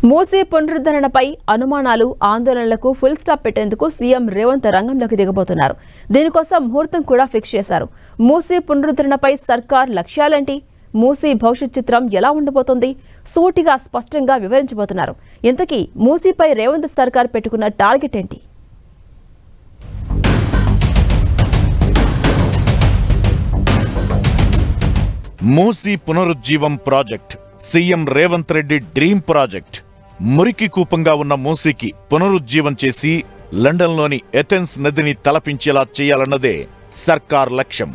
మూసీ పునరుద్ధరణపై అనుమానాలు ఆందోళనలకు full stop పెట్టేందుకు CM Revanth రంగంలోకి దిగబోతున్నారు. దీనికోసం ముహూర్తం కూడా ఫిక్స్ చేశారు. మూసీ పునరుద్ధరణపై సర్కార్ లక్ష్యాలేంటి, మూసీ భవిష్యత్ చిత్రం ఎలా ఉండబోతోంది, సూటిగా స్పష్టంగా వివరించబోతున్నారు. ఇంతకీ మూసీపై రేవంత్ సర్కార్ పెట్టుకున్న టార్గెట్ ఏంటి? మూసీ పునరుజ్జీవం project CM Revanth Reddy dream project. మురికి కూపంగా ఉన్న మూసీకి పునరుజ్జీవం చేసి లండన్లోని ఎథెన్స్ నదిని తలపించేలా చేయాలన్నదే సర్కార్ లక్ష్యం.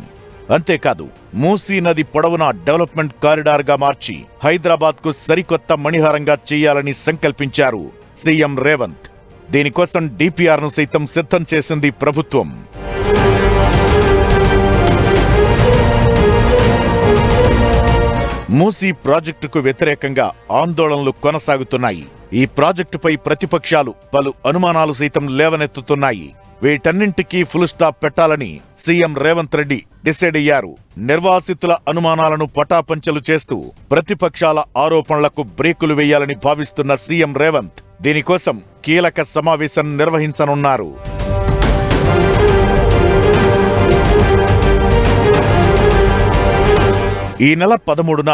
అంతేకాదు, మూసీ నది పొడవునా డెవలప్మెంట్ కారిడార్గా మార్చి హైదరాబాద్కు సరికొత్త మణిహారంగా చేయాలని సంకల్పించారు సీఎం రేవంత్. దీనికోసం డిపిఆర్ను సైతం సిద్ధం చేసింది ప్రభుత్వం. మూసీ ప్రాజెక్టుకు వ్యతిరేకంగా ఆందోళనలు కొనసాగుతున్నాయి. ఈ ప్రాజెక్టుపై ప్రతిపక్షాలు పలు అనుమానాలు సైతం లేవనెత్తుతున్నాయి. వీటన్నింటికీ ఫుల్ స్టాప్ పెట్టాలని సీఎం రేవంత్ రెడ్డి డిసైడ్ అయ్యారు. నిర్వాసితుల అనుమానాలను పటాపంచలు చేస్తూ ప్రతిపక్షాల ఆరోపణలకు బ్రేకులు వేయాలని భావిస్తున్న సీఎం రేవంత్ దీనికోసం కీలక సమావేశం నిర్వహించనున్నారు. ఈ నెల 13న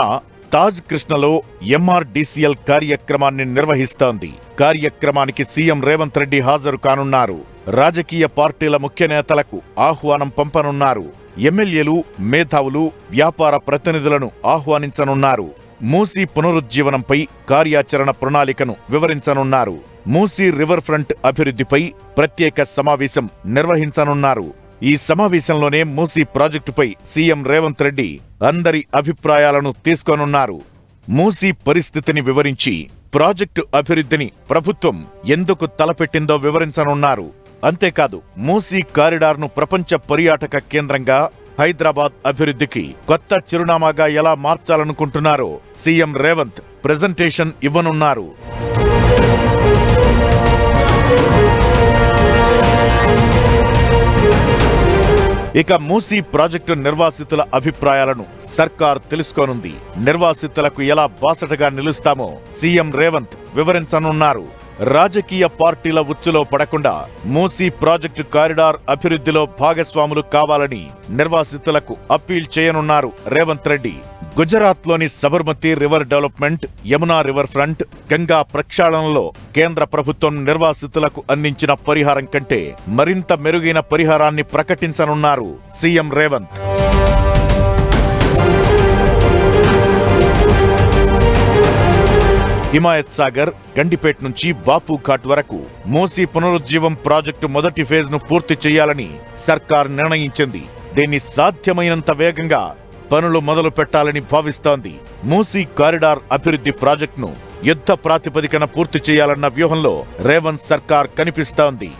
తాజ్ కృష్ణలో ఎంఆర్డీసీఎల్ కార్యక్రమాన్ని నిర్వహిస్తోంది. కార్యక్రమానికి సీఎం రేవంత్ రెడ్డి హాజరు కానున్నారు. రాజకీయ పార్టీల ముఖ్య నేతలకు ఆహ్వానం పంపనున్నారు. ఎమ్మెల్యేలు, మేధావులు, వ్యాపార ప్రతినిధులను ఆహ్వానించనున్నారు. మూసీ పునరుజ్జీవనంపై కార్యాచరణ ప్రణాళికను వివరించనున్నారు. మూసీ రివర్ ఫ్రంట్ అభివృద్ధిపై ప్రత్యేక సమావేశం నిర్వహించనున్నారు. ఈ సమావేశంలోనే మూసీ ప్రాజెక్టుపై సీఎం రేవంత్ రెడ్డి అందరి అభిప్రాయాలను తీసుకోనున్నారు. మూసీ పరిస్థితిని వివరించి ప్రాజెక్టు అభివృద్ధిని ప్రభుత్వం ఎందుకు తలపెట్టిందో వివరించనున్నారు. అంతేకాదు, మూసీ కారిడార్ను ప్రపంచ పర్యాటక కేంద్రంగా, హైదరాబాద్ అభివృద్ధికి కొత్త చిరునామాగా ఎలా మార్చాలనుకుంటున్నారో సీఎం రేవంత్ ప్రెజెంటేషన్ ఇవ్వనున్నారు. ఇక మూసీ ప్రాజెక్టు నిర్వాసితుల అభిప్రాయాలను సర్కార్ తెలుసుకోనుంది. నిర్వాసితులకు ఎలా బాసటగా నిలుస్తామో సీఎం రేవంత్ వివరించనున్నారు. రాజకీయ పార్టీల ఉచ్చులో పడకుండా మూసీ ప్రాజెక్టు కారిడార్ అభివృద్ధిలో భాగస్వాములు కావాలని నిర్వాసితులకు అప్పీల్ చేయనున్నారు రేవంత్ రెడ్డి. గుజరాత్లోని Sabarmati river development, Yamuna river front, Ganga ప్రక్షాళనలో కేంద్ర ప్రభుత్వం నిర్వాసితులకు అందించిన పరిహారం కంటే మరింత మెరుగైన పరిహారాన్ని ప్రకటించనున్నారు సీఎం రేవంత్. హిమాయత్ సాగర్, గండిపేట్ నుంచి బాపు ఘాట్ వరకు మూసీ పునరుజ్జీవం ప్రాజెక్టు మొదటి ఫేజ్ ను పూర్తి చేయాలని సర్కార్ నిర్ణయించింది. దీన్ని సాధ్యమైనంత వేగంగా పనులు మొదలు పెట్టాలని భావిస్తోంది. మూసీ కారిడార్ అభివృద్ధి ప్రాజెక్టును యుద్ధ ప్రాతిపదికన పూర్తి చేయాలన్న వ్యూహంలో రేవంత్ సర్కార్ కనిపిస్తోంది.